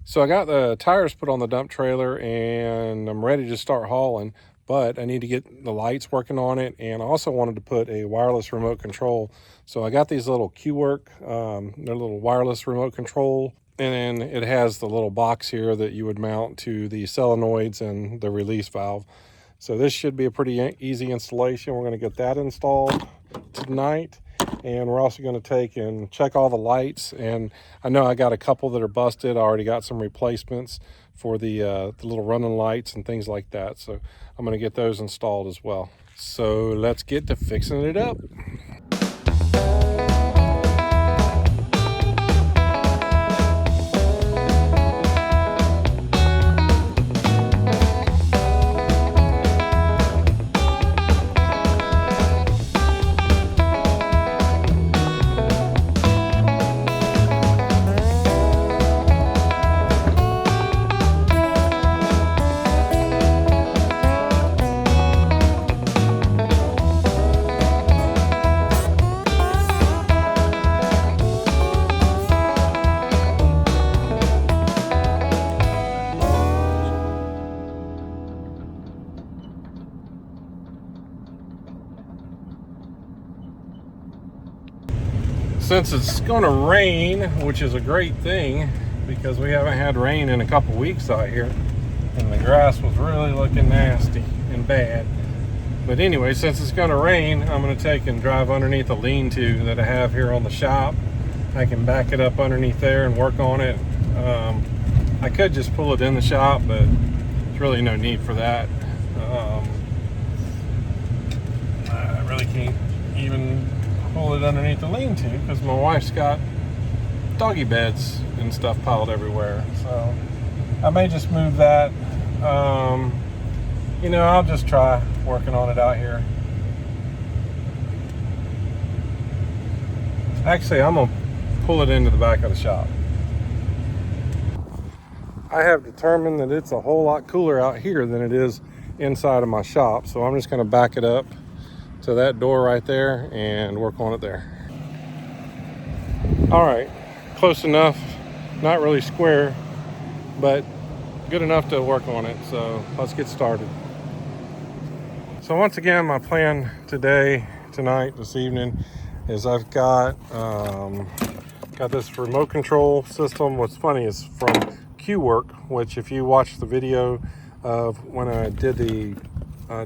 So I got the tires put on the dump trailer and I'm ready to start hauling, but I need to get the lights working on it. And I also wanted to put a wireless remote control. So I got these little Q-Work, they're little wireless remote control. And then it has the little box here that you would mount to the solenoids and the release valve. So this should be a pretty easy installation. We're going to get that installed tonight. And we're also going to take and check all the lights. And I know I got a couple that are busted. I already got some replacements for the little running lights and things like that. So I'm going to get those installed as well. So let's get to fixing it up. Since it's going to rain, which is a great thing because we haven't had rain in a couple weeks out here, and the grass was really looking nasty and bad. But anyway, since it's going to rain, I'm going to take and drive underneath a lean-to that I have here on the shop. I can back it up underneath there and work on it. I could just pull it in the shop, but there's really no need for that. I really can't even pull it underneath the lean-to because my wife's got doggy beds and stuff piled everywhere. So I may just move that. You know, I'll just try working on it out here. Actually, I'm gonna pull it into the back of the shop. I have determined that it's a whole lot cooler out here than it is inside of my shop. So I'm just gonna back it up to that door right there and work on it there. All right, close enough, not really square, but good enough to work on it. So let's get started. So once again, my plan today, tonight, this evening, is I've got this remote control system. What's funny is from Q-Work, which if you watch the video of when I did the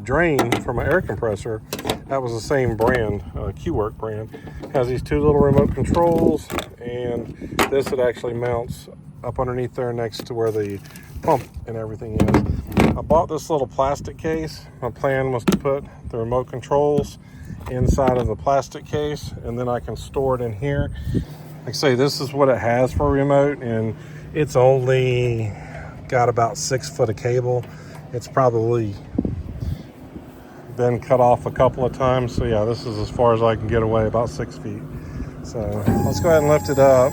drain for my air compressor, that was the same brand, Q-Work brand. It has these two little remote controls, and this it actually mounts up underneath there next to where the pump and everything is. I bought this little plastic case. My plan was to put the remote controls inside of the plastic case, and then I can store it in here. Like I say, this is what it has for a remote, and it's only got about 6 foot of cable. It's probably been cut off a couple of times. So yeah, this is as far as I can get away, about 6 feet. So let's go ahead and lift it up.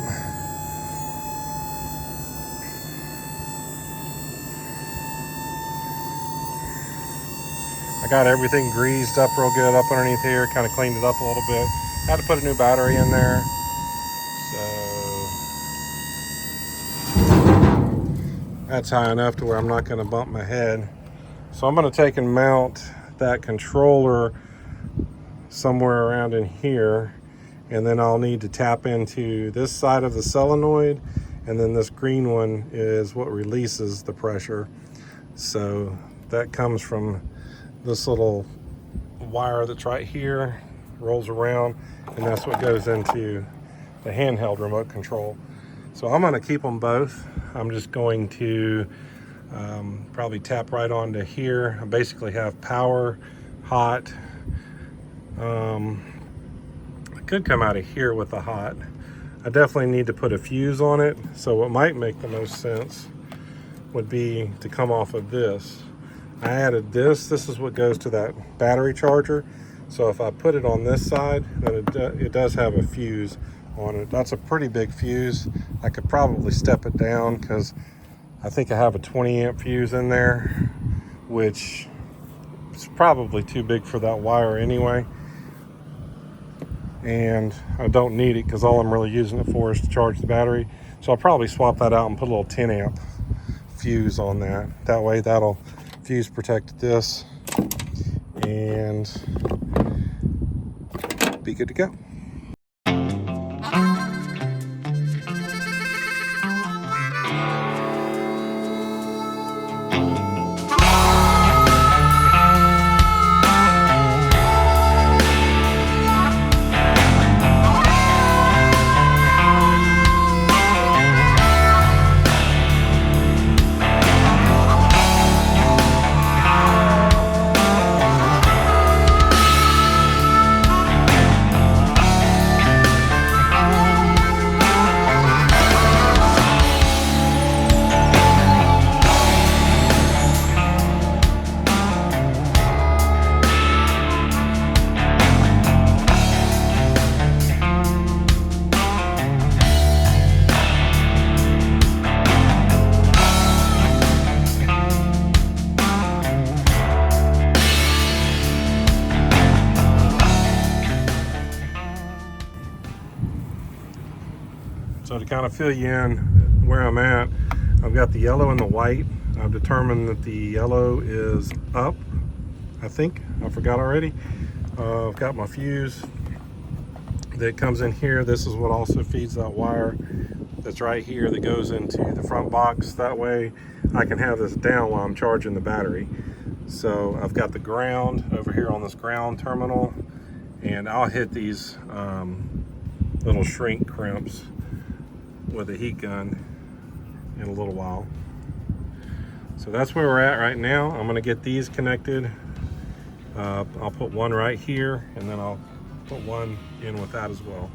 I got everything greased up real good up underneath here, kind of cleaned it up a little bit. Had to put a new battery in there. So that's high enough to where I'm not going to bump my head. So I'm going to take and mount that controller somewhere around in here, and then I'll need to tap into this side of the solenoid, and then this green one is what releases the pressure. So that comes from this little wire that's right here, rolls around, and that's what goes into the handheld remote control. So I'm going to keep them both. I'm just going to probably tap right onto here. I basically have power, hot. I could come out of here with the hot. I definitely need to put a fuse on it. So what might make the most sense would be to come off of this. I added this. This is what goes to that battery charger. So if I put it on this side, then it does have a fuse on it. That's a pretty big fuse. I could probably step it down because I think I have a 20 amp fuse in there, which is probably too big for that wire anyway. And I don't need it because all I'm really using it for is to charge the battery. So I'll probably swap that out and put a little 10 amp fuse on that. That way that'll fuse protect this and be good to go. So to kind of fill you in where I'm at, I've got the yellow and the white. I've determined that the yellow is up, I think. I forgot already. I've got my fuse that comes in here. This is what also feeds that wire that's right here that goes into the front box. That way I can have this down while I'm charging the battery. So I've got the ground over here on this ground terminal, and I'll hit these little shrink crimps with a heat gun in a little while. So that's where we're at right now. I'm going to get these connected. I'll put one right here, and then I'll put one in with that as well.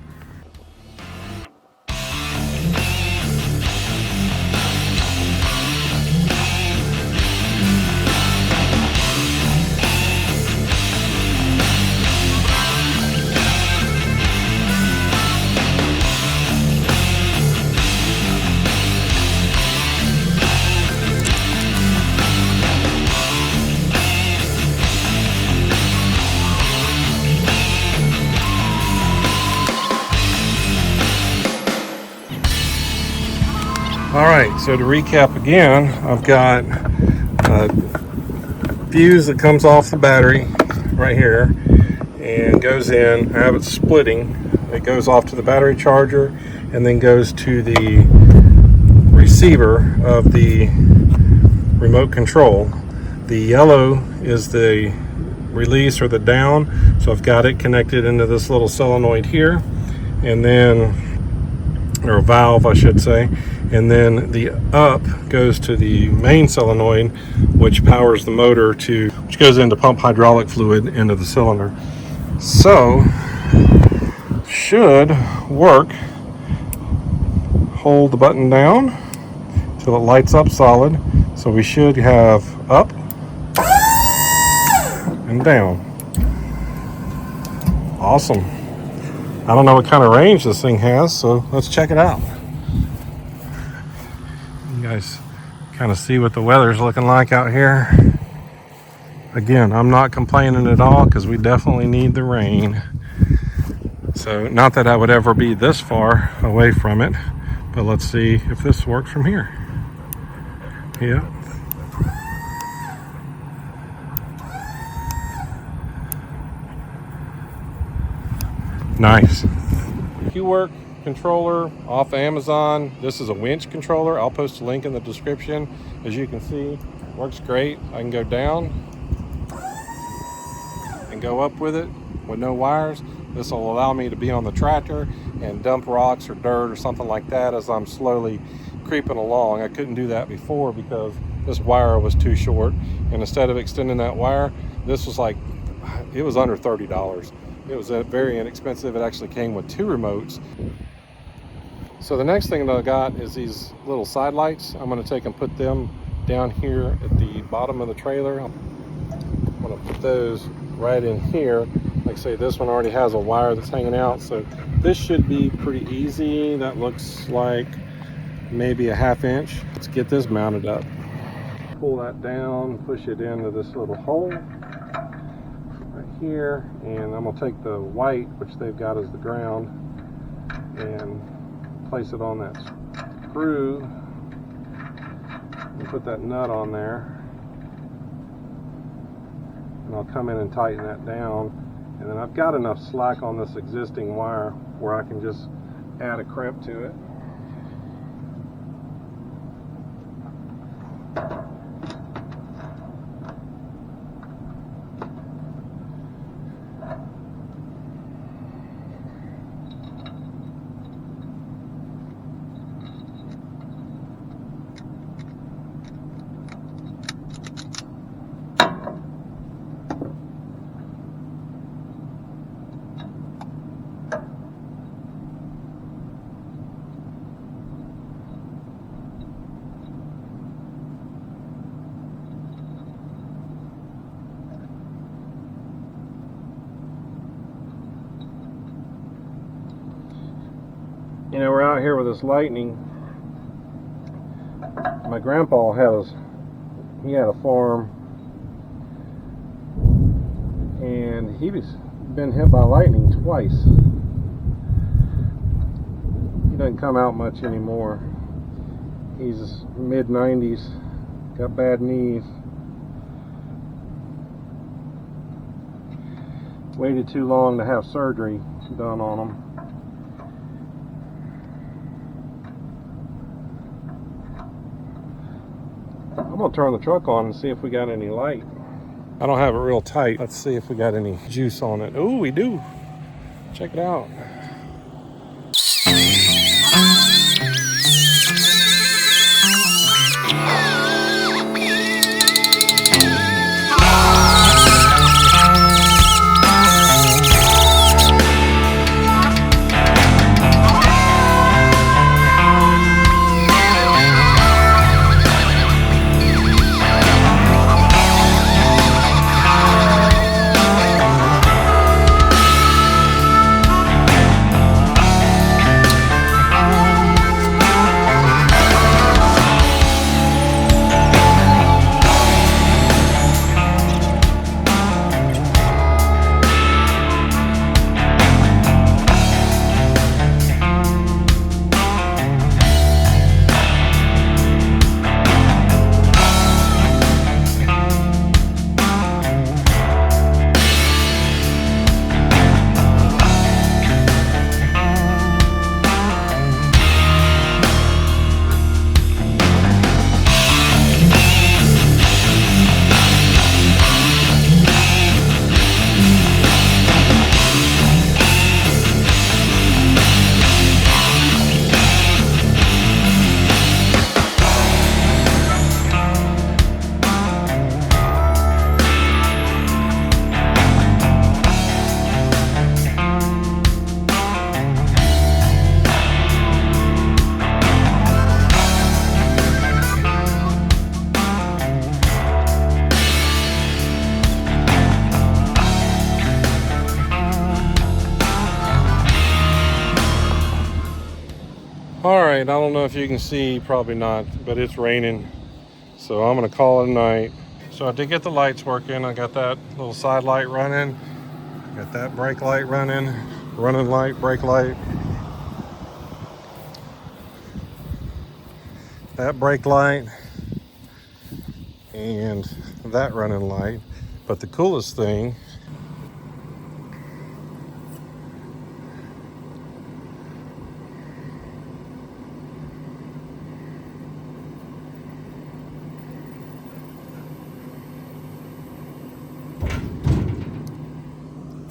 All right, so to recap again, I've got a fuse that comes off the battery right here and goes in. I have it splitting. It goes off to the battery charger and then goes to the receiver of the remote control. The yellow is the release or the down, so I've got it connected into this little solenoid here, and then, or a valve I should say, and then the up goes to the main solenoid, which powers the motor which goes into pump hydraulic fluid into the cylinder. So should work. Hold the button down till it lights up solid. So we should have up and down. Awesome. I don't know what kind of range this thing has, so let's check it out. You guys kind of see what the weather's looking like out here. Again, I'm not complaining at all because we definitely need the rain. So not that I would ever be this far away from it, but let's see if this works from here. Yeah. Nice. Q-Work controller off Amazon. This is a winch controller. I'll post a link in the description. As you can see, works great. I can go down and go up with it with no wires. This will allow me to be on the tractor and dump rocks or dirt or something like that as I'm slowly creeping along. I couldn't do that before because this wire was too short, and instead of extending that wire, this was like, it was under $30. It was very inexpensive. It actually came with 2 remotes. So the next thing that I got is these little side lights. I'm going to take and put them down here at the bottom of the trailer. I'm going to put those right in here. Like I say, this one already has a wire that's hanging out, so this should be pretty easy. That looks like maybe a 1/2 inch. Let's get this mounted up. Pull that down, push it into this little hole right here, and I'm gonna take the white, which they've got as the ground, and place it on that screw and put that nut on there. And I'll come in and tighten that down. And then I've got enough slack on this existing wire where I can just add a crimp to it. You know, we're out here with this lightning. My grandpa had a farm, and he was been hit by lightning twice. He doesn't come out much anymore. He's mid-90s, got bad knees. Waited too long to have surgery done on him. I'm gonna turn the truck on and see if we got any light. I don't have it real tight. Let's see if we got any juice on it. Oh, we do. Check it out. Alright, I don't know if you can see, probably not, but it's raining, so I'm going to call it a night. So I did get the lights working. I got that little side light running, got that brake light running, running light, brake light, that brake light, and that running light. But the coolest thing,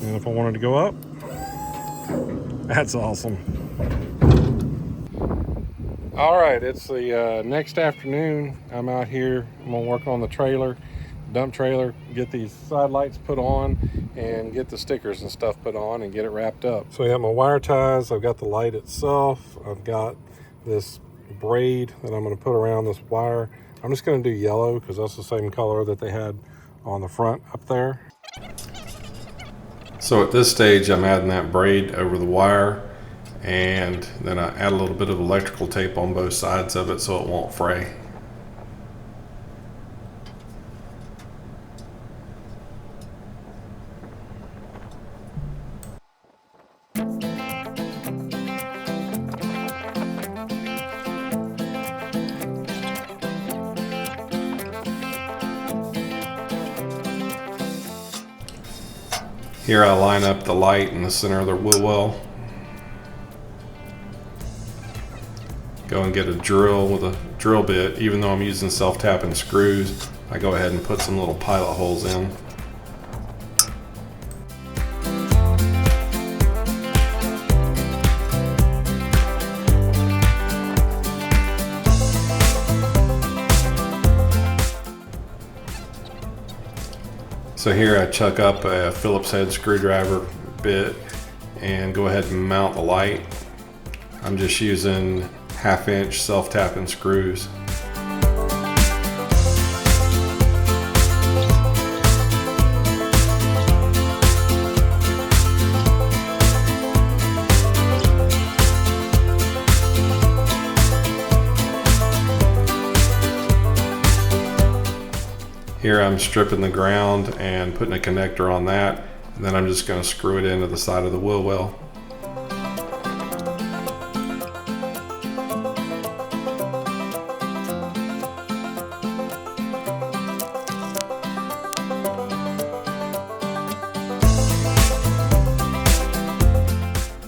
and if I wanted to go up, that's awesome. All right, it's the next afternoon. I'm out here. I'm gonna work on the trailer, dump trailer, get these side lights put on and get the stickers and stuff put on and get it wrapped up. So I got my wire ties, I've got the light itself, I've got this braid that I'm gonna put around this wire. I'm just gonna do yellow because that's the same color that they had on the front up there. So at this stage, I'm adding that braid over the wire, and then I add a little bit of electrical tape on both sides of it so it won't fray. Here I line up the light in the center of the wheel well. Go and get a drill with a drill bit. Even though I'm using self-tapping screws, I go ahead and put some little pilot holes in. So here I chuck up a Phillips head screwdriver bit and go ahead and mount the light. I'm just using 1/2 inch self-tapping screws. Here I'm stripping the ground and putting a connector on that, and then I'm just going to screw it into the side of the wheel well.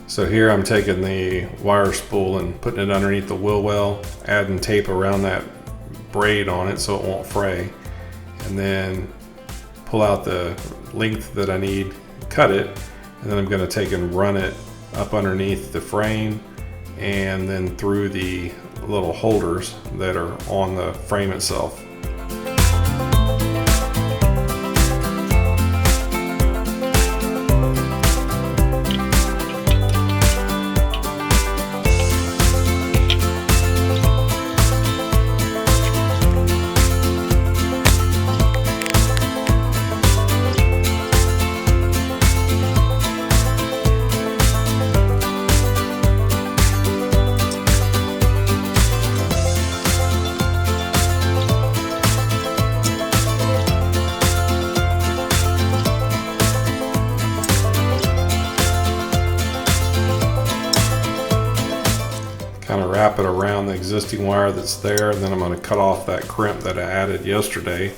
So here I'm taking the wire spool and putting it underneath the wheel well, adding tape around that braid on it so it won't fray, and then pull out the length that I need, cut it, and then I'm going to take and run it up underneath the frame and then through the little holders that are on the frame itself. Kind of wrap it around the existing wire that's there, and then I'm going to cut off that crimp that I added yesterday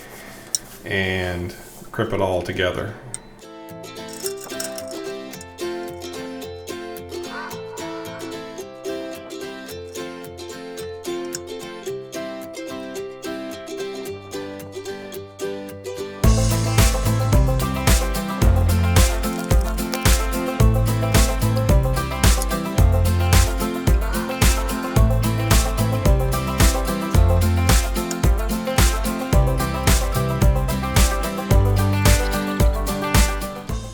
and crimp it all together.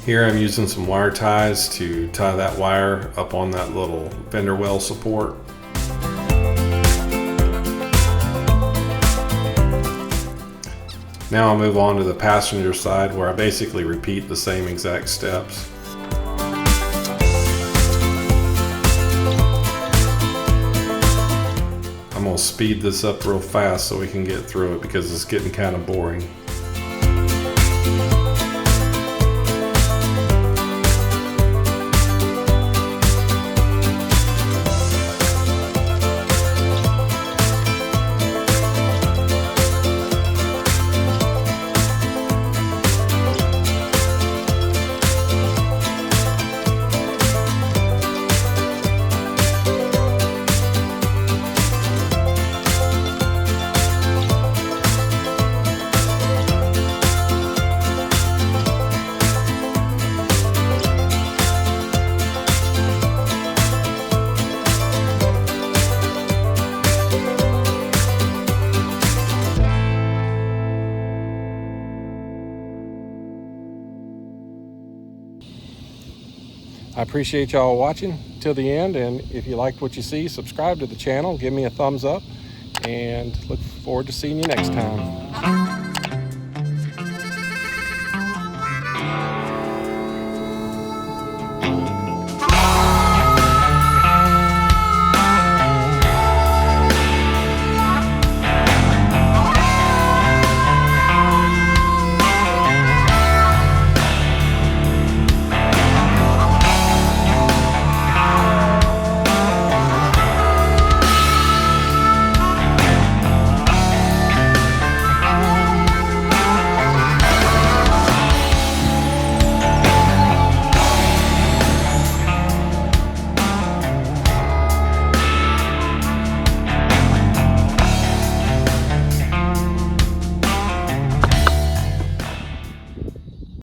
Here I'm using some wire ties to tie that wire up on that little fender well support. Now I'll move on to the passenger side, where I basically repeat the same exact steps. I'm going to speed this up real fast so we can get through it because it's getting kind of boring. I appreciate y'all watching till the end, and if you liked what you see, subscribe to the channel, give me a thumbs up, and look forward to seeing you next time.